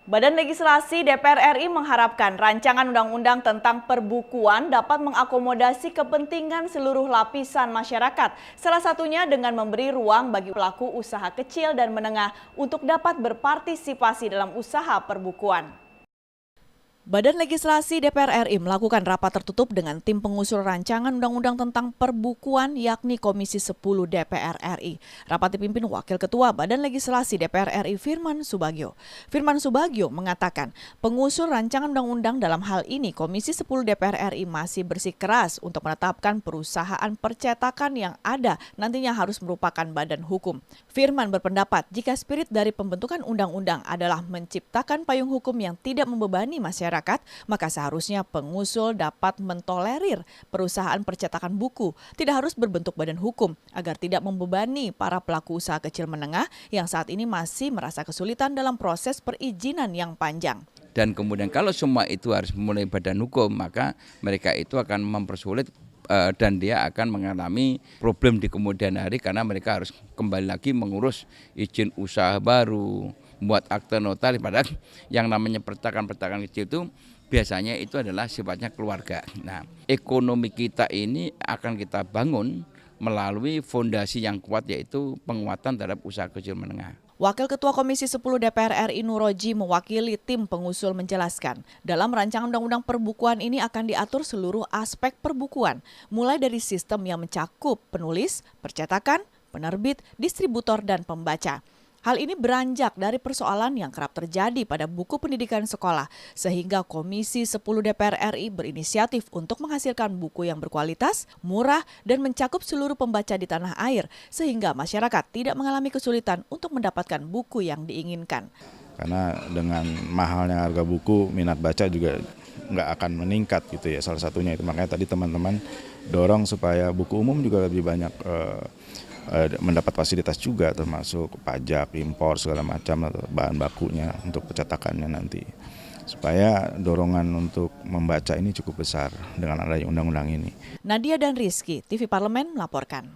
Badan Legislasi DPR RI mengharapkan rancangan undang-undang tentang perbukuan dapat mengakomodasi kepentingan seluruh lapisan masyarakat. Salah satunya dengan memberi ruang bagi pelaku usaha kecil dan menengah untuk dapat berpartisipasi dalam usaha perbukuan. Badan Legislasi DPR RI melakukan rapat tertutup dengan tim pengusul rancangan undang-undang tentang perbukuan yakni Komisi 10 DPR RI. Rapat dipimpin Wakil Ketua Badan Legislasi DPR RI Firman Subagio. Firman Subagio mengatakan pengusul rancangan undang-undang dalam hal ini Komisi 10 DPR RI masih bersikeras untuk menetapkan perusahaan percetakan yang ada nantinya harus merupakan badan hukum. Firman berpendapat jika spirit dari pembentukan undang-undang adalah menciptakan payung hukum yang tidak membebani masyarakat, maka seharusnya pengusul dapat mentolerir perusahaan percetakan buku tidak harus berbentuk badan hukum agar tidak membebani para pelaku usaha kecil menengah yang saat ini masih merasa kesulitan dalam proses perizinan yang panjang. Dan kemudian kalau semua itu harus memulai badan hukum, maka mereka itu akan mempersulit dan dia akan mengalami problem di kemudian hari karena mereka harus kembali lagi mengurus izin usaha baru, buat akte notaris, padahal yang namanya percetakan kecil itu biasanya itu adalah sifatnya keluarga. Nah, ekonomi kita ini akan kita bangun melalui fondasi yang kuat yaitu penguatan terhadap usaha kecil menengah. Wakil Ketua Komisi 10 DPR RI Nuroji mewakili tim pengusul menjelaskan, dalam rancangan undang-undang perbukuan ini akan diatur seluruh aspek perbukuan, mulai dari sistem yang mencakup penulis, percetakan, penerbit, distributor, dan pembaca. Hal ini beranjak dari persoalan yang kerap terjadi pada buku pendidikan sekolah, sehingga Komisi 10 DPR RI berinisiatif untuk menghasilkan buku yang berkualitas, murah, dan mencakup seluruh pembaca di tanah air, sehingga masyarakat tidak mengalami kesulitan untuk mendapatkan buku yang diinginkan. Karena dengan mahalnya harga buku, minat baca juga nggak akan meningkat gitu ya, salah satunya itu. Makanya tadi teman-teman dorong supaya buku umum juga lebih banyak mendapat fasilitas juga, termasuk pajak, impor segala macam atau bahan bakunya untuk percetakannya nanti. Supaya dorongan untuk membaca ini cukup besar dengan adanya undang-undang ini. Nadia dan Rizky, TV Parlemen melaporkan.